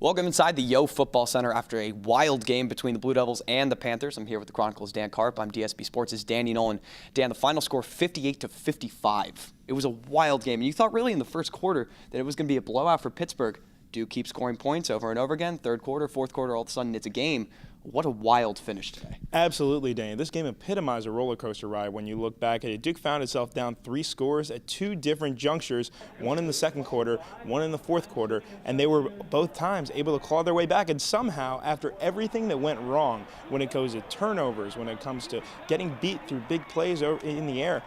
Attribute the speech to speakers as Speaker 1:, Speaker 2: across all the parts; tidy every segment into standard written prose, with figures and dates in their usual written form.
Speaker 1: Welcome inside the Yo Football Center after a wild game between the Blue Devils and the Panthers. I'm here with the Chronicle's Dan Carp. I'm DSB Sports' Danny Nolan. Dan, the final score 58-55. It was a wild game. And you thought really in the first quarter that it was going to be a blowout for Pittsburgh. Duke keeps scoring points over and over again. Third quarter, fourth quarter, all of a sudden it's a game. What a wild finish today.
Speaker 2: Absolutely, Danny. This game epitomized a roller coaster ride when you look back at it. Duke found itself down 3 scores at 2 different junctures, one in the second quarter, one in the fourth quarter, and they were both times able to claw their way back. And somehow, after everything that went wrong, when it comes to turnovers, when it comes to getting beat through big plays in the air,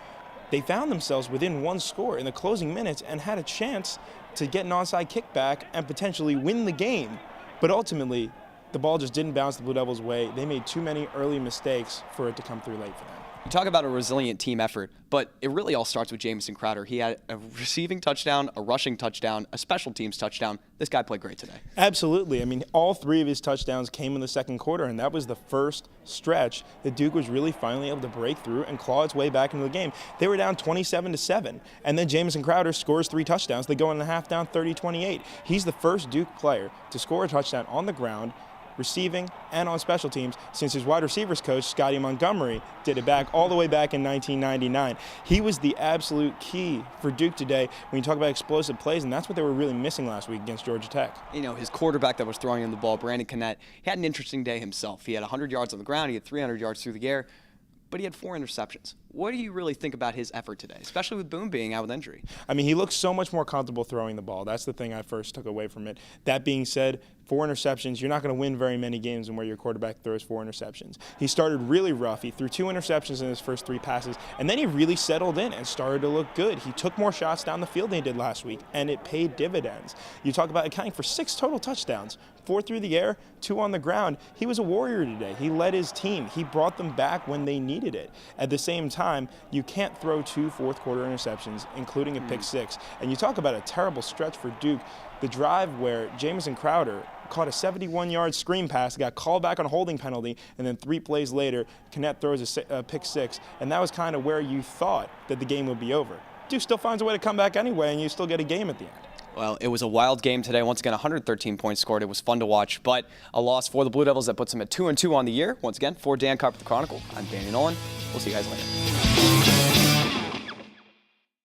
Speaker 2: they found themselves within 1 score in the closing minutes and had a chance to get an onside kickback and potentially win the game. But ultimately, the ball just didn't bounce the Blue Devils' way. They made too many early mistakes for it to come through late for them.
Speaker 1: You talk about a resilient team effort, but it really all starts with Jamison Crowder. He had a receiving touchdown, a rushing touchdown, a special teams touchdown. This guy played great today.
Speaker 2: Absolutely. I mean, all 3 of his touchdowns came in the second quarter, and that was the first stretch that Duke was really finally able to break through and claw its way back into the game. They were down 27-7, and then Jamison Crowder scores 3 touchdowns. They go in the half down 30-28. He's the first Duke player to score a touchdown on the ground, receiving, and on special teams since his wide receivers coach, Scotty Montgomery, did it all the way back in 1999. He was the absolute key for Duke today when you talk about explosive plays, and that's what they were really missing last week against Georgia Tech.
Speaker 1: You know, his quarterback that was throwing him the ball, Brandon Connette, he had an interesting day himself. He had 100 yards on the ground, he had 300 yards through the air, but he had 4 interceptions. What do you really think about his effort today, especially with Boone being out with injury?
Speaker 2: I mean, he looks so much more comfortable throwing the ball. That's the thing I first took away from it. That being said, 4 interceptions, you're not going to win very many games where your quarterback throws 4 interceptions. He started really rough. He threw 2 interceptions in his first 3 passes, and then he really settled in and started to look good. He took more shots down the field than he did last week, and it paid dividends. You talk about accounting for 6 total touchdowns, 4 through the air, 2 on the ground. He was a warrior today. He led his team. He brought them back when they needed it. At the same time, you can't throw 2 fourth-quarter interceptions, including a pick 6. And you talk about a terrible stretch for Duke. The drive where Jamison Crowder caught a 71-yard screen pass, got called back on a holding penalty, and then 3 plays later, Connette throws a pick 6. And that was kind of where you thought that the game would be over. Duke still finds a way to come back anyway, and you still get a game at the end.
Speaker 1: Well, it was a wild game today. Once again, 113 points scored. It was fun to watch, but a loss for the Blue Devils that puts them at 2-2 on the year. Once again, for Dan Carp, the Chronicle, I'm Danny Nolan. We'll see you guys later.